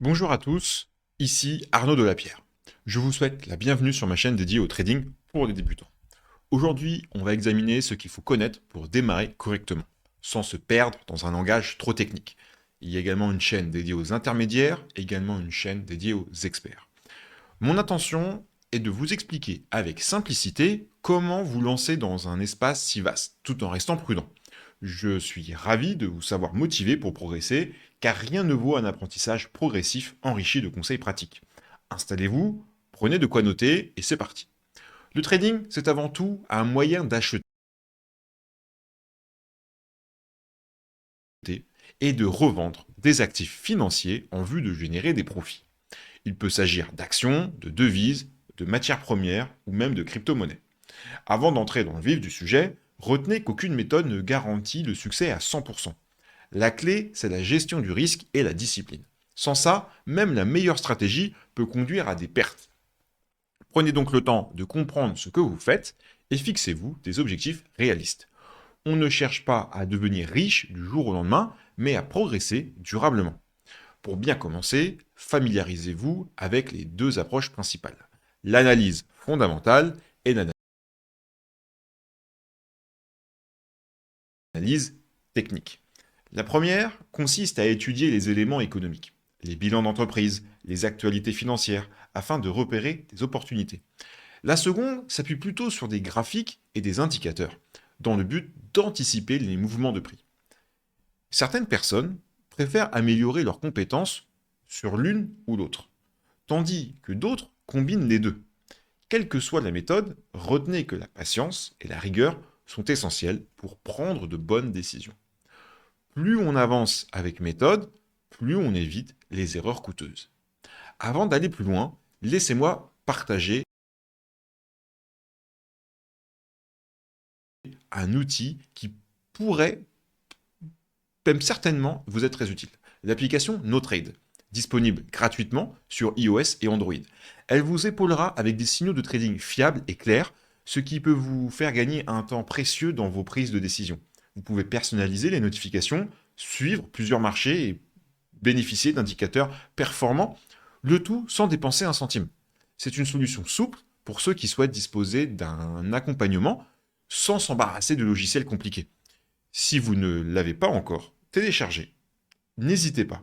Bonjour à tous, ici Arnaud Delapierre. Je vous souhaite la bienvenue sur ma chaîne dédiée au trading pour les débutants. Aujourd'hui, on va examiner ce qu'il faut connaître pour démarrer correctement, sans se perdre dans un langage trop technique. Il y a également une chaîne dédiée aux intermédiaires, également une chaîne dédiée aux experts. Mon intention est de vous expliquer avec simplicité comment vous lancer dans un espace si vaste, tout en restant prudent. Je suis ravi de vous savoir motivé pour progresser, car rien ne vaut un apprentissage progressif enrichi de conseils pratiques. Installez-vous, prenez de quoi noter, et c'est parti. Le trading, c'est avant tout un moyen d'acheter et de revendre des actifs financiers en vue de générer des profits. Il peut s'agir d'actions, de devises, de matières premières ou même de crypto-monnaies. Avant d'entrer dans le vif du sujet, retenez qu'aucune méthode ne garantit le succès à 100%. La clé, c'est la gestion du risque et la discipline. Sans ça, même la meilleure stratégie peut conduire à des pertes. Prenez donc le temps de comprendre ce que vous faites et fixez-vous des objectifs réalistes. On ne cherche pas à devenir riche du jour au lendemain, mais à progresser durablement. Pour bien commencer, familiarisez-vous avec les deux approches principales, l'analyse fondamentale et l'analyse technique. La première consiste à étudier les éléments économiques, les bilans d'entreprise, les actualités financières, afin de repérer des opportunités. La seconde s'appuie plutôt sur des graphiques et des indicateurs, dans le but d'anticiper les mouvements de prix. Certaines personnes préfèrent améliorer leurs compétences sur l'une ou l'autre, tandis que d'autres combinent les deux. Quelle que soit la méthode, retenez que la patience et la rigueur sont essentielles pour prendre de bonnes décisions. Plus on avance avec méthode, plus on évite les erreurs coûteuses. Avant d'aller plus loin, laissez-moi partager un outil qui pourrait même certainement vous être très utile. L'application NoTrade, disponible gratuitement sur iOS et Android. Elle vous épaulera avec des signaux de trading fiables et clairs, ce qui peut vous faire gagner un temps précieux dans vos prises de décision. Vous pouvez personnaliser les notifications, suivre plusieurs marchés et bénéficier d'indicateurs performants, le tout sans dépenser un centime. C'est une solution souple pour ceux qui souhaitent disposer d'un accompagnement sans s'embarrasser de logiciels compliqués. Si vous ne l'avez pas encore téléchargé, n'hésitez pas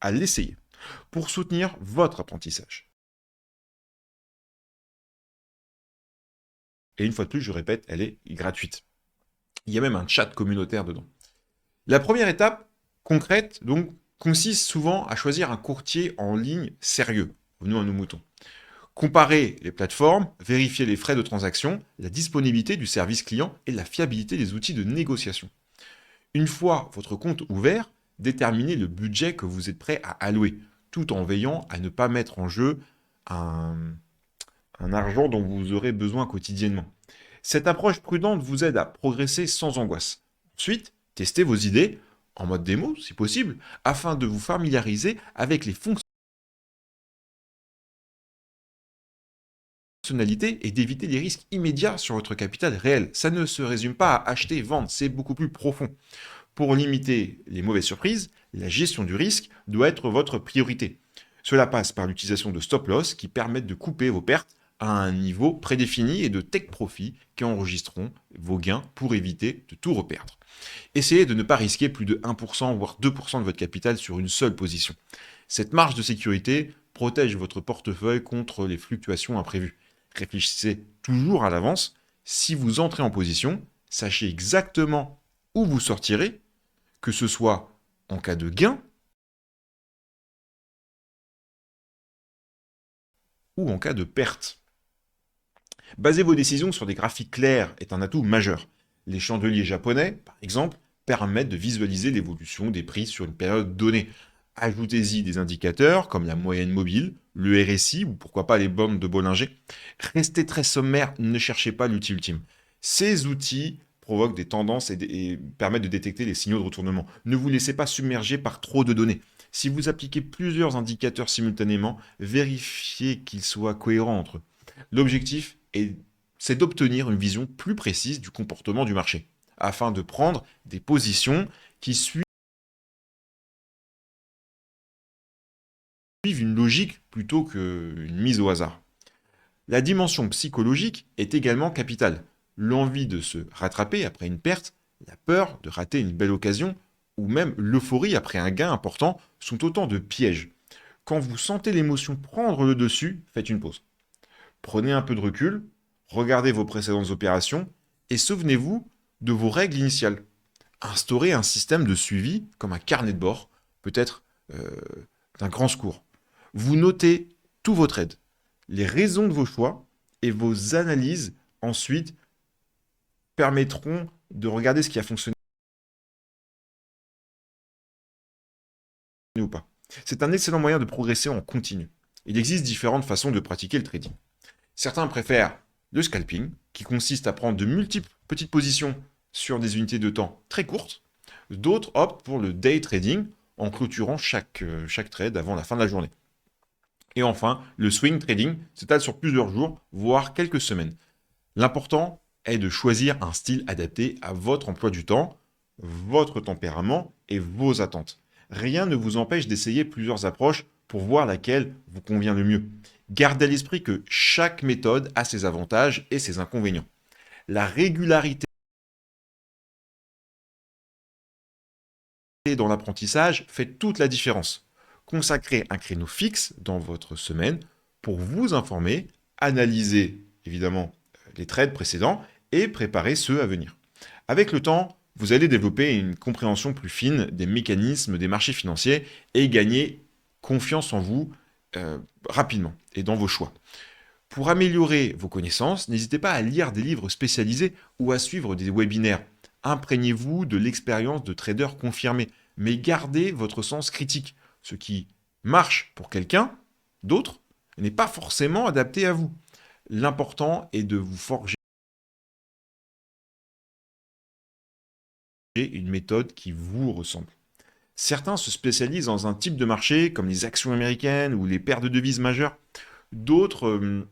à l'essayer pour soutenir votre apprentissage. Et une fois de plus, je répète, elle est gratuite. Il y a même un chat communautaire dedans. La première étape concrète, donc, consiste souvent à choisir un courtier en ligne sérieux. Venons à nos moutons. Comparez les plateformes, vérifiez les frais de transaction, la disponibilité du service client et la fiabilité des outils de négociation. Une fois votre compte ouvert, déterminez le budget que vous êtes prêt à allouer, tout en veillant à ne pas mettre en jeu un, un argent dont vous aurez besoin quotidiennement. Cette approche prudente vous aide à progresser sans angoisse. Ensuite, testez vos idées en mode démo, si possible, afin de vous familiariser avec les fonctionnalités et d'éviter les risques immédiats sur votre capital réel. Ça ne se résume pas à acheter et vendre, c'est beaucoup plus profond. Pour limiter les mauvaises surprises, la gestion du risque doit être votre priorité. Cela passe par l'utilisation de stop-loss qui permettent de couper vos pertes à un niveau prédéfini et de take profit qui enregistreront vos gains pour éviter de tout reperdre. Essayez de ne pas risquer plus de 1% voire 2% de votre capital sur une seule position. Cette marge de sécurité protège votre portefeuille contre les fluctuations imprévues. Réfléchissez toujours à l'avance. Si vous entrez en position, sachez exactement où vous sortirez, que ce soit en cas de gain ou en cas de perte. Baser vos décisions sur des graphiques clairs est un atout majeur. Les chandeliers japonais, par exemple, permettent de visualiser l'évolution des prix sur une période donnée. Ajoutez-y des indicateurs comme la moyenne mobile, le RSI ou pourquoi pas les bandes de Bollinger. Restez très sommaire, ne cherchez pas l'outil ultime. Ces outils provoquent des tendances et permettent de détecter les signaux de retournement. Ne vous laissez pas submerger par trop de données. Si vous appliquez plusieurs indicateurs simultanément, vérifiez qu'ils soient cohérents entre eux. L'objectif c'est d'obtenir une vision plus précise du comportement du marché, afin de prendre des positions qui suivent une logique plutôt qu'une mise au hasard. La dimension psychologique est également capitale. L'envie de se rattraper après une perte, la peur de rater une belle occasion, ou même l'euphorie après un gain important sont autant de pièges. Quand vous sentez l'émotion prendre le dessus, faites une pause. Prenez un peu de recul, regardez vos précédentes opérations et souvenez-vous de vos règles initiales. Instaurez un système de suivi comme un carnet de bord, peut-être d'un grand secours. Vous notez tous vos trades, les raisons de vos choix et vos analyses ensuite permettront de regarder ce qui a fonctionné ou pas. C'est un excellent moyen de progresser en continu. Il existe différentes façons de pratiquer le trading. Certains préfèrent le scalping, qui consiste à prendre de multiples petites positions sur des unités de temps très courtes. D'autres optent pour le day trading, en clôturant chaque trade avant la fin de la journée. Et enfin, le swing trading s'étale sur plusieurs jours, voire quelques semaines. L'important est de choisir un style adapté à votre emploi du temps, votre tempérament et vos attentes. Rien ne vous empêche d'essayer plusieurs approches pour voir laquelle vous convient le mieux. Gardez à l'esprit que chaque méthode a ses avantages et ses inconvénients. La régularité dans l'apprentissage fait toute la différence. Consacrez un créneau fixe dans votre semaine pour vous informer, analyser évidemment les trades précédents et préparer ceux à venir. Avec le temps, vous allez développer une compréhension plus fine des mécanismes des marchés financiers et gagner confiance en vous rapidement et dans vos choix. Pour améliorer vos connaissances, n'hésitez pas à lire des livres spécialisés ou à suivre des webinaires. Imprégnez-vous de l'expérience de traders confirmés, mais gardez votre sens critique. Ce qui marche pour quelqu'un d'autre n'est pas forcément adapté à vous. L'important est de vous forger une méthode qui vous ressemble. Certains se spécialisent dans un type de marché, comme les actions américaines ou les paires de devises majeures. D'autres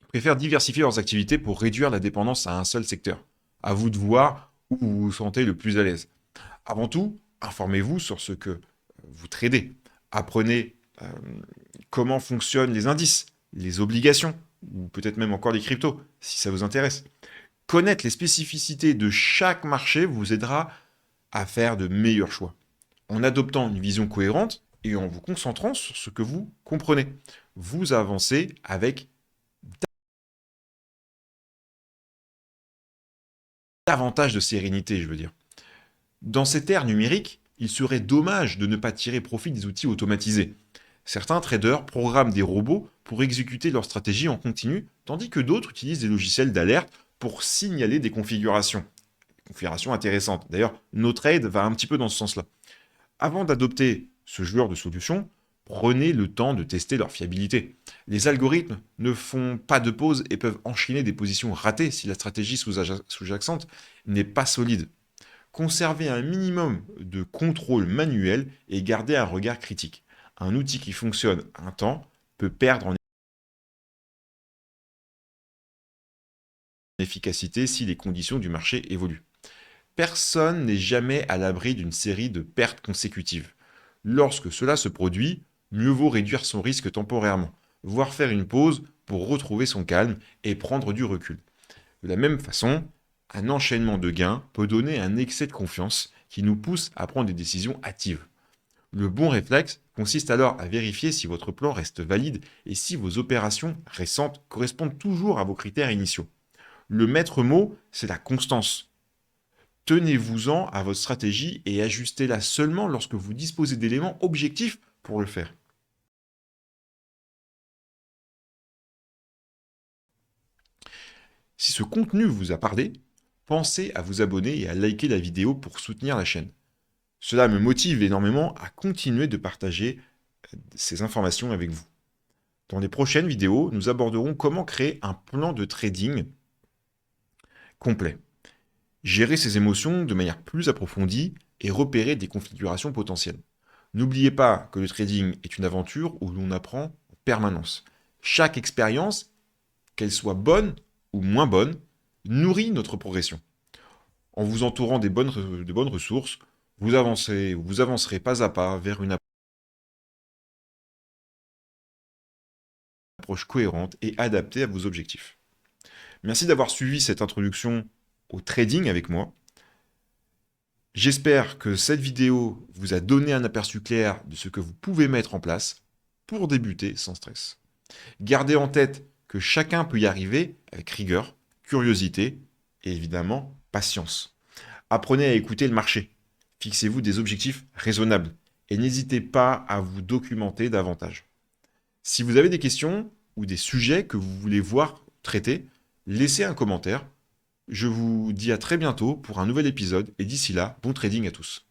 préfèrent diversifier leurs activités pour réduire la dépendance à un seul secteur. À vous de voir où vous vous sentez le plus à l'aise. Avant tout, informez-vous sur ce que vous tradez. Apprenez comment fonctionnent les indices, les obligations, ou peut-être même encore les cryptos, si ça vous intéresse. Connaître les spécificités de chaque marché vous aidera à faire de meilleurs choix. En adoptant une vision cohérente et en vous concentrant sur ce que vous comprenez, vous avancez avec davantage de sérénité, je veux dire. Dans cette ère numérique, il serait dommage de ne pas tirer profit des outils automatisés. Certains traders programment des robots pour exécuter leur stratégie en continu, tandis que d'autres utilisent des logiciels d'alerte pour signaler des configurations. Configurations intéressantes. D'ailleurs, NoTrade va un petit peu dans ce sens-là. Avant d'adopter ce genre de solution, prenez le temps de tester leur fiabilité. Les algorithmes ne font pas de pause et peuvent enchaîner des positions ratées si la stratégie sous-jacente n'est pas solide. Conservez un minimum de contrôle manuel et gardez un regard critique. Un outil qui fonctionne un temps peut perdre en efficacité si les conditions du marché évoluent. Personne n'est jamais à l'abri d'une série de pertes consécutives. Lorsque cela se produit, mieux vaut réduire son risque temporairement, voire faire une pause pour retrouver son calme et prendre du recul. De la même façon, un enchaînement de gains peut donner un excès de confiance qui nous pousse à prendre des décisions hâtives. Le bon réflexe consiste alors à vérifier si votre plan reste valide et si vos opérations récentes correspondent toujours à vos critères initiaux. Le maître mot, c'est la constance. Tenez-vous-en à votre stratégie et ajustez-la seulement lorsque vous disposez d'éléments objectifs pour le faire. Si ce contenu vous a parlé, pensez à vous abonner et à liker la vidéo pour soutenir la chaîne. Cela me motive énormément à continuer de partager ces informations avec vous. Dans les prochaines vidéos, nous aborderons comment créer un plan de trading complet, gérer ses émotions de manière plus approfondie et repérer des configurations potentielles. N'oubliez pas que le trading est une aventure où l'on apprend en permanence. Chaque expérience, qu'elle soit bonne ou moins bonne, nourrit notre progression. En vous entourant de bonnes ressources, vous avancerez pas à pas vers une approche cohérente et adaptée à vos objectifs. Merci d'avoir suivi cette introduction au trading avec moi. J'espère que cette vidéo vous a donné un aperçu clair de ce que vous pouvez mettre en place pour débuter sans stress. Gardez en tête que chacun peut y arriver avec rigueur, curiosité et évidemment patience. Apprenez à écouter le marché. Fixez-vous des objectifs raisonnables et n'hésitez pas à vous documenter davantage. Si vous avez des questions ou des sujets que vous voulez voir traités, laissez un commentaire. Je vous dis à très bientôt pour un nouvel épisode et d'ici là, bon trading à tous.